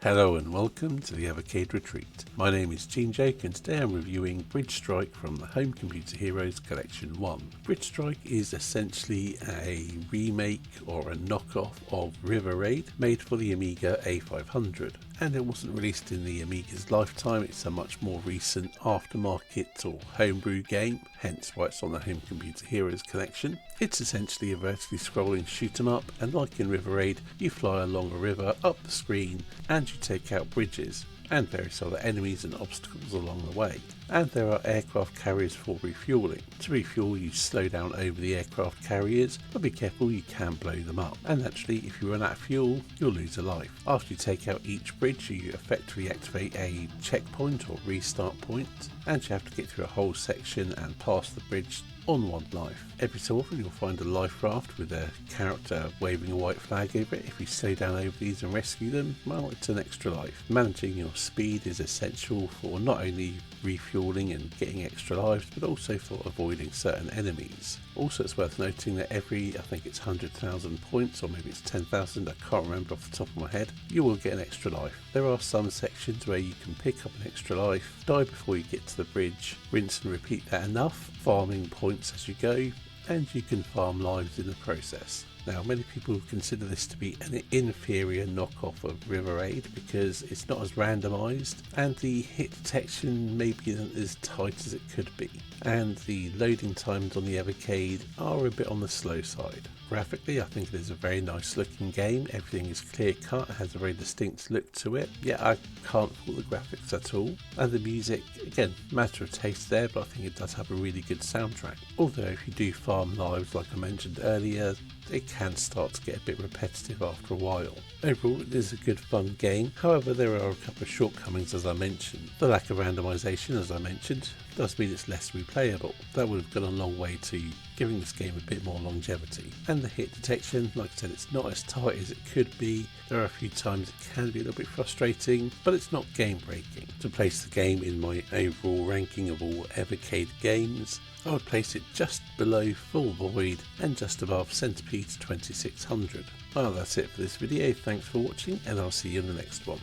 Hello and welcome to the Evercade Retreat. My name is Gene Jake and today I'm reviewing Bridgestrike from the Home Computer Heroes Collection 1. Bridgestrike is essentially a remake or a knockoff of River Raid made for the Amiga A500. And it wasn't released in the Amiga's lifetime, it's a much more recent aftermarket or homebrew game, hence why it's on the Home Computer Heroes collection. It's essentially a vertically scrolling shoot 'em up, and like in River Raid, you fly along a river, up the screen, and you take out bridges and various other enemies and obstacles along the way. And there are aircraft carriers for refueling. To refuel, you slow down over the aircraft carriers, but be careful, you can blow them up. And naturally, if you run out of fuel, you'll lose a life. After you take out each bridge, you effectively activate a checkpoint or restart point, and you have to get through a whole section and pass the bridge on one life. Every so often you'll find a life raft with a character waving a white flag over it. If you slow down over these and rescue them, well, it's an extra life. Managing your speed is essential for not only refueling and getting extra lives, but also for avoiding certain enemies. Also, it's worth noting that every, I think it's 100,000 points, or maybe it's 10,000, I can't remember off the top of my head, you will get an extra life. There are some sections where you can pick up an extra life, die before you get to the bridge, rinse and repeat that enough, farming points as you go, and you can farm lives in the process. Now, many people consider this to be an inferior knockoff of River Raid because it's not as randomised and the hit detection maybe isn't as tight as it could be, and the loading times on the Evercade are a bit on the slow side. Graphically, I think it is a very nice looking game. Everything is clear cut, it has a very distinct look to it. Yeah, I can't fault the graphics at all. And the music, again, matter of taste there, but I think it does have a really good soundtrack. Although if you do farm lives like I mentioned earlier, it can start to get a bit repetitive after a while. Overall, it is a good fun game. However, there are a couple of shortcomings as I mentioned. The lack of randomisation, as I mentioned, does mean it's less replayable. That would have gone a long way to giving this game a bit more longevity. And the hit detection, like I said, it's not as tight as it could be. There are a few times it can be a little bit frustrating, but it's not game breaking. To place the game in my overall ranking of all Evercade games, I would place it just below Full Void and just above Centipede 2600. Well, that's it for this video. Thanks for watching, and I'll see you in the next one.